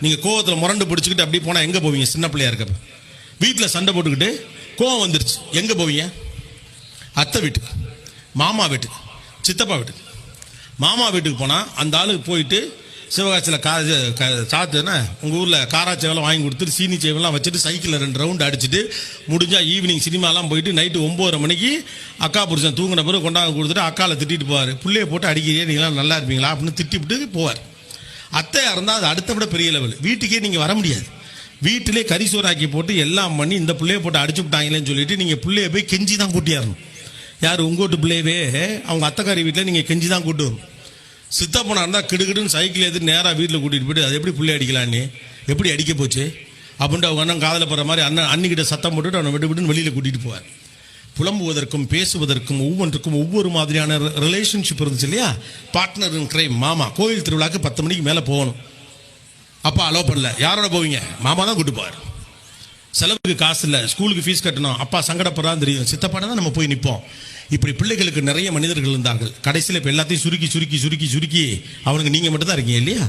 நீங்கள் கோவத்தில் முரண்டு பிடிச்சிக்கிட்டு அப்படி போனால் எங்கே போவீங்க? சின்ன பிள்ளையா இருக்கப்ப வீட்டில் சண்டை போட்டுக்கிட்டு கோவம் வந்துருச்சு, எங்கே போவீங்க? அத்தை வீட்டுக்கு, மாமா வீட்டுக்கு, சித்தப்பா வீட்டுக்கு. மாமா வீட்டுக்கு போனால் அந்த ஆளுக்கு போயிட்டு சிவகாசியில் சாத்துன்னா உங்கள் ஊரில் காராச்சேவெல்லாம் வாங்கி கொடுத்துட்டு சீனி சேவெல்லாம் வச்சுட்டு சைக்கிளில் 2 ரவுண்டு அடிச்சுட்டு முடிஞ்சால் ஈவினிங் சினிமாலாம் போயிட்டு நைட்டு 9:30 மணிக்கு அக்கா புருஷன் தூங்கின பிறகு கொண்டாந்து கொடுத்துட்டு அக்காவை திட்டிட்டு போவார். பிள்ளைய போட்டு அடிக்கிறே, நீங்களாம் நல்லா இருப்பீங்களா அப்படின்னு திட்டிவிட்டு போவார். அத்தையாக இருந்தால் அது அடுத்த விட பெரிய லெவல். வீட்டுக்கே நீங்கள் வர முடியாது. வீட்டிலே கரிசோராக்கி போட்டு எல்லாம் பண்ணி இந்த பிள்ளைய போட்டு அடிச்சு விட்டாங்களேன்னு சொல்லிட்டு நீங்கள் பிள்ளைய போய் கெஞ்சி தான் கூட்டியாரணும். யார் உங்கள் வீட்டு பிள்ளையவே அவங்க அத்தைக்காரி வீட்டில் நீங்கள் கெஞ்சி தான் கூட்டு வரணும். சித்தப்பனா இருந்தால் கிடுக்கிடுன்னு சைக்கிள் எடுத்து நேராக வீட்டில் கூட்டிகிட்டு போய்ட்டு அது எப்படி பிள்ளை அடிக்கலான்னு, எப்படி அடிக்க போச்சு அப்படின்ட்டு அவங்க அண்ணன் காதில் போகிற மாதிரி அன்னிக்கிட்ட சத்தம் போட்டுட்டு அவனை விட்டுன்னு வெளியில் கூட்டிகிட்டு போவார். புலம்புவதற்கும் பேசுவதற்கும் ஒவ்வொன்றுக்கும் ஒவ்வொரு மாதிரியான ரிலேஷன்ஷிப் இருந்துச்சு இல்லையா? Partner in crime. மாமா கோயில் திருவிழாக்கு 10 மணிக்கு மேலே போகணும், அப்பா அலோவ் பண்ணல. யாரோட போவீங்க? மாமா தான் கூட்டு போவார். செலவுக்கு காசு இல்லை, ஸ்கூலுக்கு ஃபீஸ் கட்டணும், அப்பா சங்கடப்படுறான்னு தெரியும், சித்தப்பான தான் நம்ம போய் நிற்போம். இப்படி பிள்ளைகளுக்கு நிறைய மனிதர்கள் இருந்தார்கள். கடைசியில் இப்போ எல்லாத்தையும் சுருக்கி சுருக்கி சுருக்கி சுருக்கி அவனுக்கு நீங்கள் மட்டும் தான் இருக்கீங்க இல்லையா?